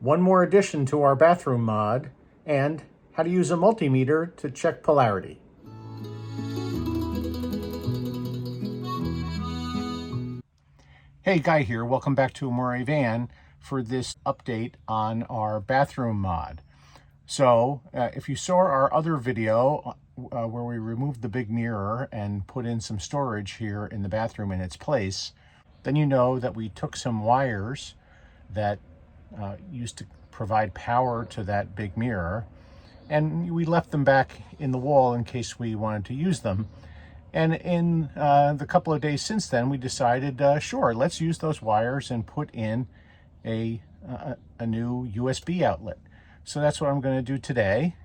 one more addition to our bathroom mod, and how to use a multimeter to check polarity. Hey, Guy here. Welcome back to Amore Van for this update on our bathroom mod. So if you saw our other video where we removed the big mirror and put in some storage here in the bathroom in its place, then you know that we took some wires that used to provide power to that big mirror, and we left them back in the wall in case we wanted to use them. And in the couple of days since then, we decided, sure, let's use those wires and put in a new USB outlet. So that's what I'm going to do today.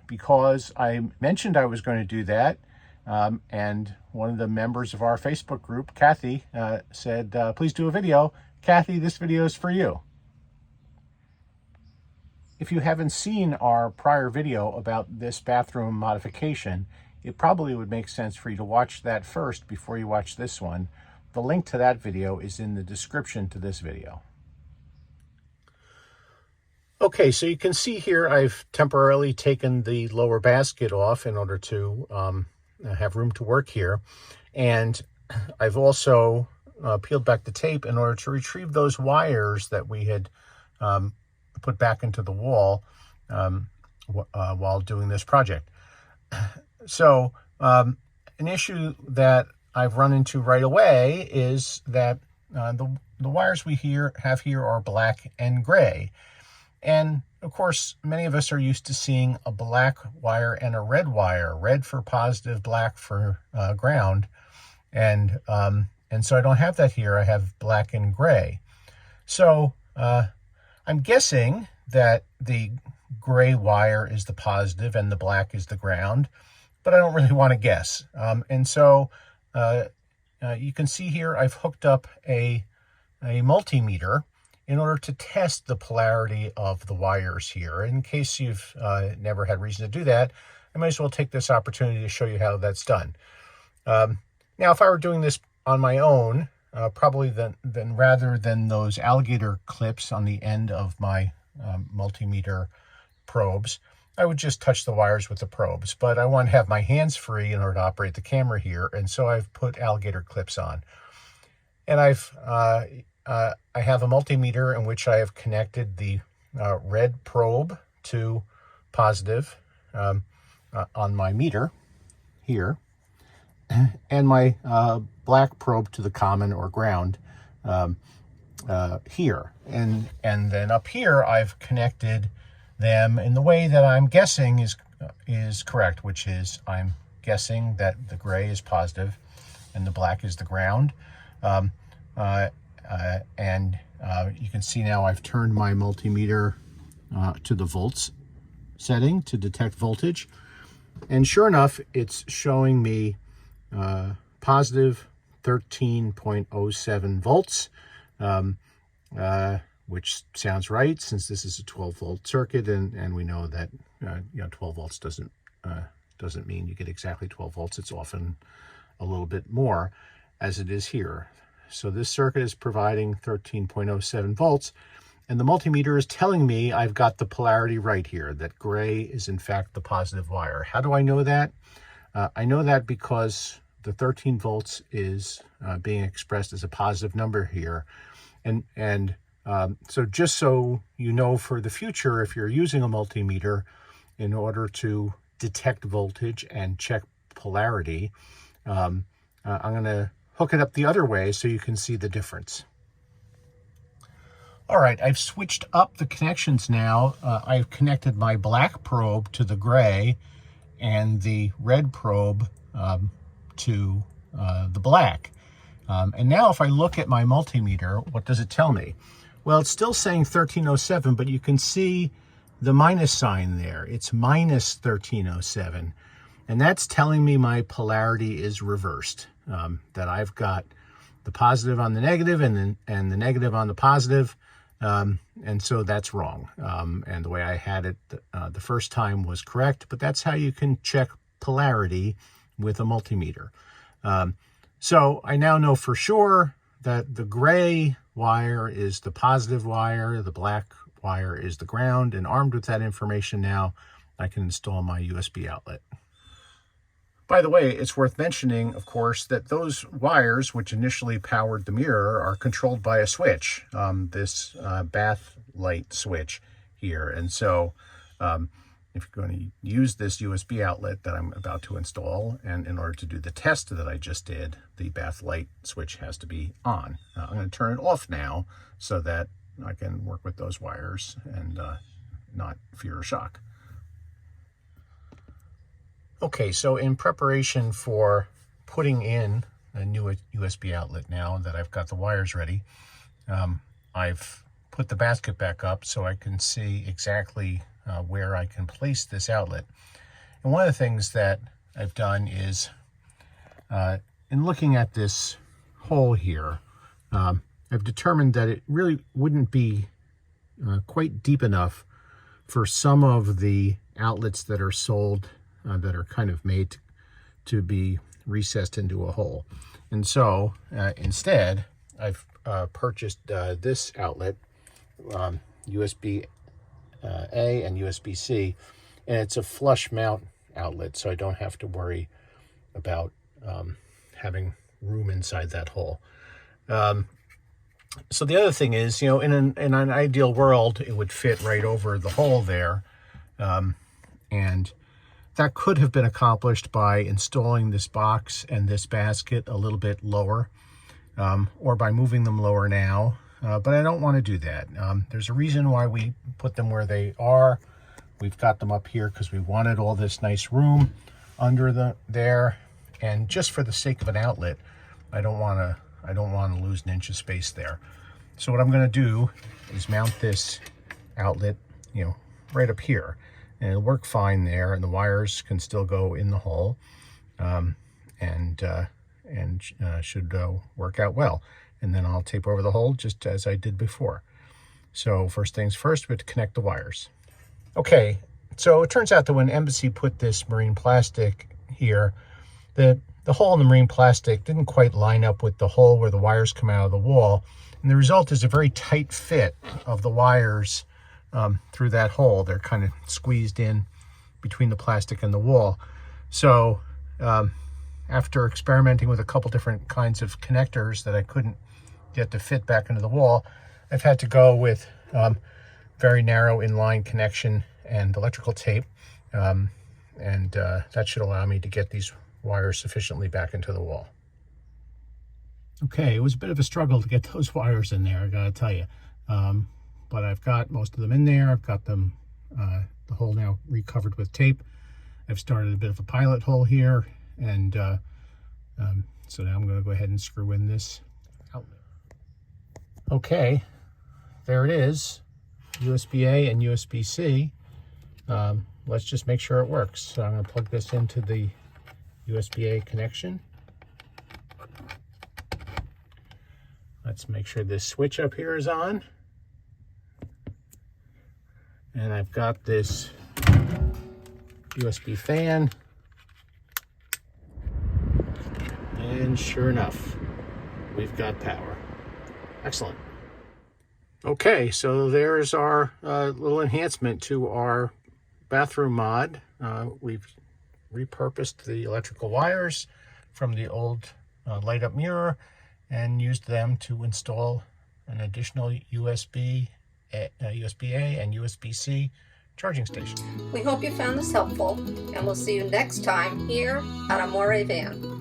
Because I mentioned I was going to do that, and one of the members of our Facebook group, Kathy, said, please do a video. Kathy, this video is for you. If you haven't seen our prior video about this bathroom modification, it probably would make sense for you to watch that first before you watch this one. The link to that video is in the description to this video. Okay, so you can see here I've temporarily taken the lower basket off in order to have room to work here. And I've also peeled back the tape in order to retrieve those wires that we had put back into the wall while doing this project. So an issue that I've run into right away is that the wires we have here are black and gray. And of course, many of us are used to seeing a black wire and a red wire, red for positive, black for ground. And so I don't have that here. I have black and gray. So I'm guessing that the gray wire is the positive and the black is the ground, but I don't really want to guess. And so you can see here I've hooked up a multimeter in order to test the polarity of the wires here. In case you've never had reason to do that, I might as well take this opportunity to show you how that's done. Now, if I were doing this on my own, probably then rather than those alligator clips on the end of my multimeter probes, I would just touch the wires with the probes. But I want to have my hands free in order to operate the camera here, and so I've put alligator clips on. And I have a multimeter in which I have connected the red probe to positive on my meter here, and my black probe to the common or ground here. And then up here I've connected them in the way that I'm guessing is correct, which is I'm guessing that the gray is positive and the black is the ground. You can see now I've turned my multimeter to the volts setting to detect voltage. And sure enough, it's showing me positive 13.07 volts, which sounds right since this is a 12-volt circuit, and we know that 12 volts doesn't mean you get exactly 12 volts. It's often a little bit more, as it is here. So this circuit is providing 13.07 volts, and the multimeter is telling me I've got the polarity right here, that gray is in fact the positive wire. How do I know that? I know that because the 13 volts is being expressed as a positive number here. So just so you know for the future, if you're using a multimeter in order to detect voltage and check polarity, I'm going to hook it up the other way so you can see the difference. All right, I've switched up the connections now. I've connected my black probe to the gray and the red probe to the black. And now if I look at my multimeter, what does it tell me? Well, it's still saying 1307, but you can see the minus sign there. It's minus 1307. And that's telling me my polarity is reversed, that I've got the positive on the negative and the negative on the positive. And so that's wrong. And the way I had it the first time was correct, but that's how you can check polarity with a multimeter. So I now know for sure that the gray wire is the positive wire, the black wire is the ground, and armed with that information now, I can install my USB outlet. By the way, it's worth mentioning, of course, that those wires which initially powered the mirror are controlled by a switch, this bath light switch here. And so if you're going to use this USB outlet that I'm about to install, and in order to do the test that I just did, the bath light switch has to be on. I'm going to turn it off now so that I can work with those wires and not fear a shock. Okay, so in preparation for putting in a new USB outlet, now that I've got the wires ready, I've put the basket back up so I can see exactly where I can place this outlet. And one of the things that I've done is, in looking at this hole here, I've determined that it really wouldn't be quite deep enough for some of the outlets that are sold that are kind of made to be recessed into a hole. And so instead, I've purchased this outlet, USB A and USB-C, and it's a flush mount outlet, so I don't have to worry about having room inside that hole. So the other thing is, you know, in an ideal world, it would fit right over the hole there, and that could have been accomplished by installing this box and this basket a little bit lower, or by moving them lower now, but I don't want to do that. There's a reason why we put them where they are. We've got them up here because we wanted all this nice room under there, and just for the sake of an outlet, I don't want to lose an inch of space there. So what I'm going to do is mount this outlet, you know, right up here. And it'll work fine there, and the wires can still go in the hole, and should work out well. And then I'll tape over the hole just as I did before. So first things first, we have to connect the wires. Okay, so it turns out that when Embassy put this marine plastic here, the hole in the marine plastic didn't quite line up with the hole where the wires come out of the wall, and the result is a very tight fit of the wires through that hole. They're kind of squeezed in between the plastic and the wall. So after experimenting with a couple different kinds of connectors that I couldn't get to fit back into the wall, I've had to go with very narrow inline connection and electrical tape, and that should allow me to get these wires sufficiently back into the wall. Okay, it was a bit of a struggle to get those wires in there, I gotta tell you. But I've got most of them in there. I've got them, the hole now recovered with tape. I've started a bit of a pilot hole here, and so now I'm going to go ahead and screw in this outlet. Okay, there it is, USB-A and USB-C. Let's just make sure it works. So I'm going to plug this into the USB-A connection. Let's make sure this switch up here is on. And I've got this USB fan, and sure enough, we've got power. Excellent. Okay, so there's our little enhancement to our bathroom mod. We've repurposed the electrical wires from the old light up mirror and used them to install an additional USB-A and USB-C charging station. We hope you found this helpful, and we'll see you next time here at Amore Van.